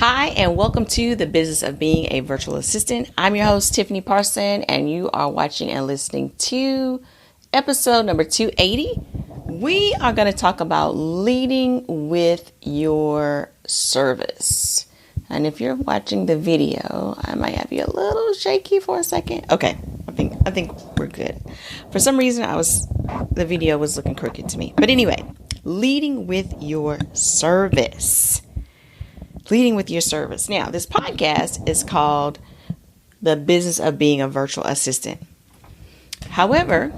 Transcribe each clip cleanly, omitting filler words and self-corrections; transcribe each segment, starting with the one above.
Hi, and welcome to the business of being a virtual assistant. I'm your host, Tiffany Parson, and you are watching and listening to episode number 280. We are going to talk about leading with your service. And if you're watching the video, I might have you a little shaky for a second. Okay, I think we're good. For some reason, the video was looking crooked to me. But anyway, leading with your service. Leading with your service. Now, this podcast is called The Business of Being a Virtual Assistant. However,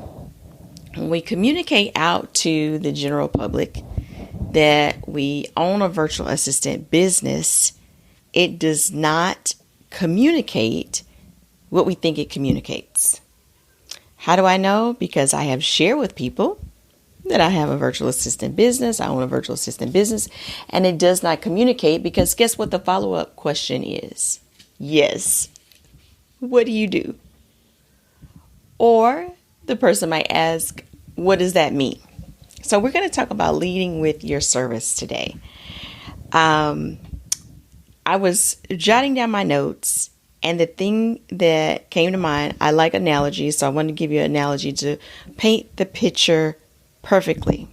when we communicate out to the general public that we own a virtual assistant business, it does not communicate what we think it communicates. How do I know? Because I have shared with people that I have a virtual assistant business. I own a virtual assistant business, and it does not communicate because guess what the follow-up question is? Yes. What do you do? Or the person might ask, what does that mean? So we're going to talk about leading with your service today. I was jotting down my notes, and the thing that came to mind, I like analogies, so I wanted to give you an analogy to paint the picture perfectly.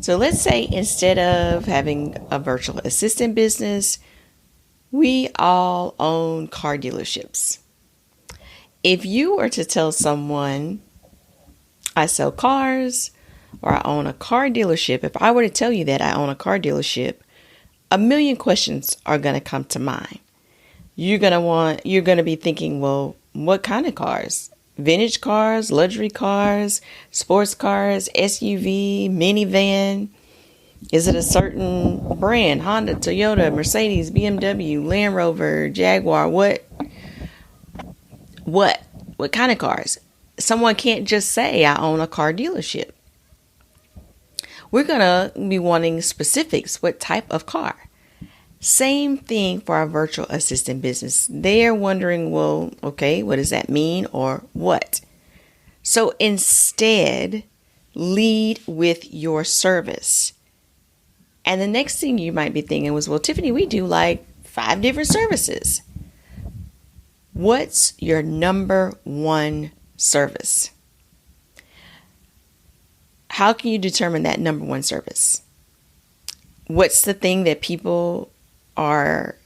So let's say instead of having a virtual assistant business, we all own car dealerships. If you were to tell someone, I sell cars or I own a car dealership, if I were to tell you that I own a car dealership, a million questions are going to come to mind. You're going to be thinking, well, what kind of cars? Vintage cars, luxury cars, sports cars, SUV, minivan. Is it a certain brand? Honda, Toyota, Mercedes, BMW, Land Rover, Jaguar? What kind of cars? Someone can't just say I own a car dealership. We're going to be wanting specifics. What type of car? Same thing for our virtual assistant business. They're wondering, well, okay, what does that mean or what? So instead, lead with your service. And the next thing you might be thinking was, well, Tiffany, we do like 5 different services. What's your number one service? How can you determine that number one service? What's the thing that people are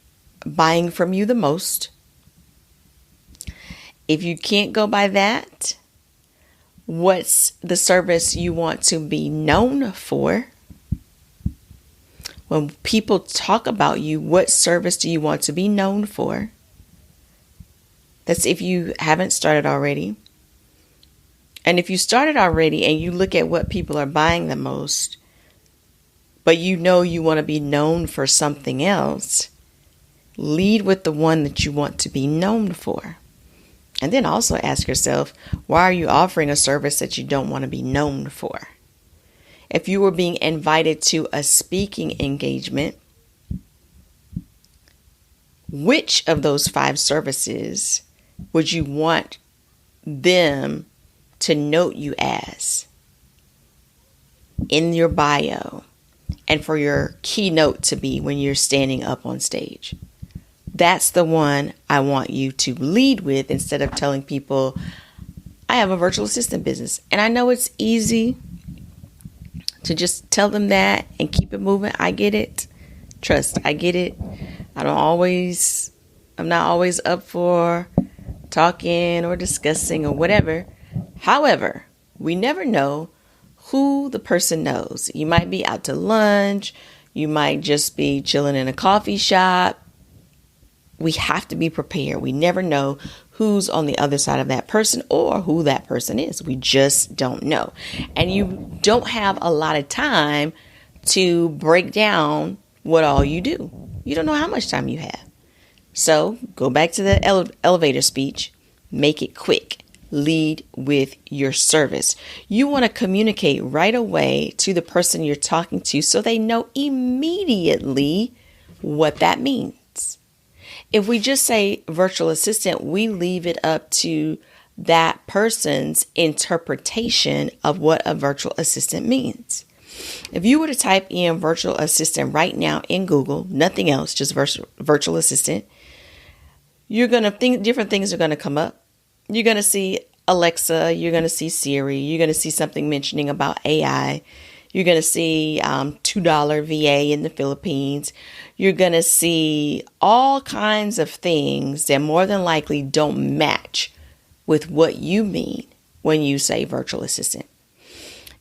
buying from you the most? If you can't go by that, what's the service you want to be known for? When people talk about you, what service do you want to be known for? That's if you haven't started already. And if you started already and you look at what people are buying the most, but you know you want to be known for something else, lead with the one that you want to be known for. And then also ask yourself, why are you offering a service that you don't want to be known for? If you were being invited to a speaking engagement, which of those 5 services would you want them to note you as in your bio? And for your keynote to be when you're standing up on stage. That's the one I want you to lead with instead of telling people, I have a virtual assistant business. And I know it's easy to just tell them that and keep it moving. I get it. Trust, I get it. I'm not always up for talking or discussing or whatever. However, we never know who the person knows. You might be out to lunch. You might just be chilling in a coffee shop. We have to be prepared. We never know who's on the other side of that person or who that person is. We just don't know. And you don't have a lot of time to break down what all you do. You don't know how much time you have. So go back to the elevator speech. Make it quick. Lead with your service. You want to communicate right away to the person you're talking to so they know immediately what that means. If we just say virtual assistant, we leave it up to that person's interpretation of what a virtual assistant means. If you were to type in virtual assistant right now in Google, nothing else, just virtual assistant, you're going to think different things are going to come up. You're going to see Alexa, you're going to see Siri, you're going to see something mentioning about AI. You're going to see $2 VA in the Philippines. You're going to see all kinds of things that more than likely don't match with what you mean when you say virtual assistant.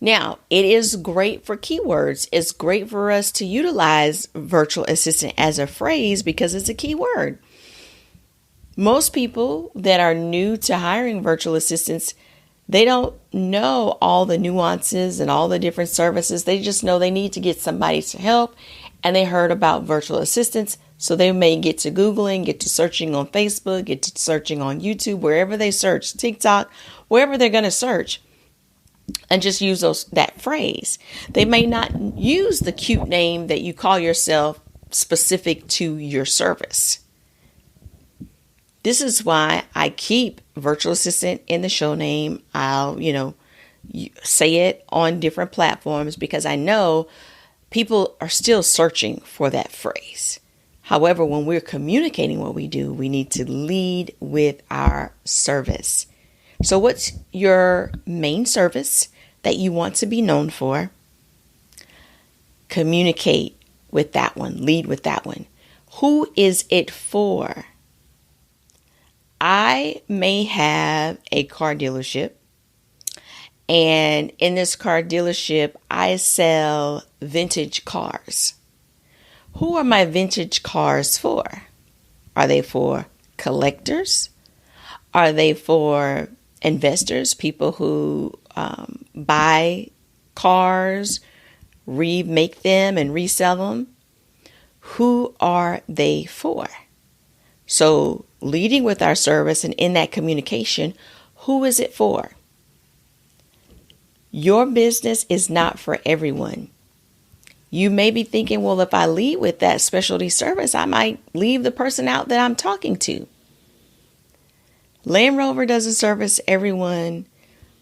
Now, it is great for keywords. It's great for us to utilize virtual assistant as a phrase because it's a keyword. Most people that are new to hiring virtual assistants, they don't know all the nuances and all the different services. They just know they need to get somebody to help, and they heard about virtual assistants. So they may get to Googling, get to searching on Facebook, get to searching on YouTube, wherever they search, TikTok, wherever they're going to search, and just use that phrase. They may not use the cute name that you call yourself specific to your service. This is why I keep virtual assistant in the show name. I'll, say it on different platforms because I know people are still searching for that phrase. However, when we're communicating what we do, we need to lead with our service. So what's your main service that you want to be known for? Communicate with that one. Lead with that one. Who is it for? I may have a car dealership, and in this car dealership, I sell vintage cars. Who are my vintage cars for? Are they for collectors? Are they for investors, people who buy cars, remake them and resell them? Who are they for? So leading with our service and in that communication, who is it for? Your business is not for everyone. You may be thinking, well, if I lead with that specialty service, I might leave the person out that I'm talking to. Land Rover doesn't service everyone.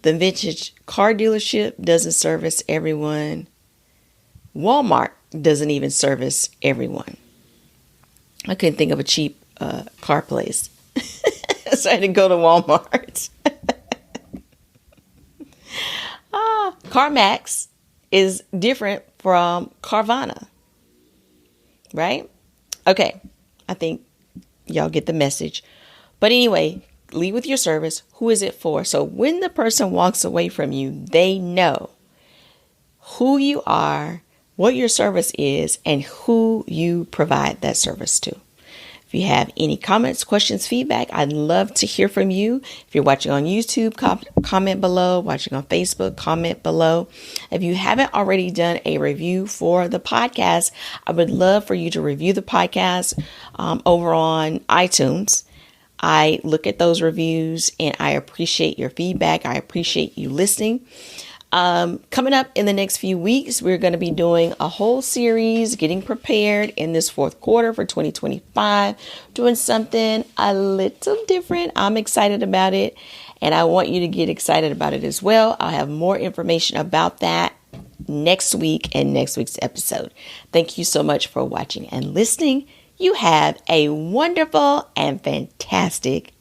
The vintage car dealership doesn't service everyone. Walmart doesn't even service everyone. I couldn't think of a cheap car place. So I had to go to Walmart. CarMax is different from Carvana, right? Okay, I think y'all get the message. But anyway, lead with your service. Who is it for? So when the person walks away from you, they know who you are, what your service is, and who you provide that service to. If you have any comments, questions, feedback, I'd love to hear from you. If you're watching on YouTube, comment below. Watching on Facebook, comment below. If you haven't already done a review for the podcast, I would love for you to review the podcast over on iTunes. I look at those reviews and I appreciate your feedback. I appreciate you listening. Coming up in the next few weeks, we're going to be doing a whole series, getting prepared in this fourth quarter for 2025, doing something a little different. I'm excited about it, and I want you to get excited about it as well. I'll have more information about that next week and next week's episode. Thank you so much for watching and listening. You have a wonderful and fantastic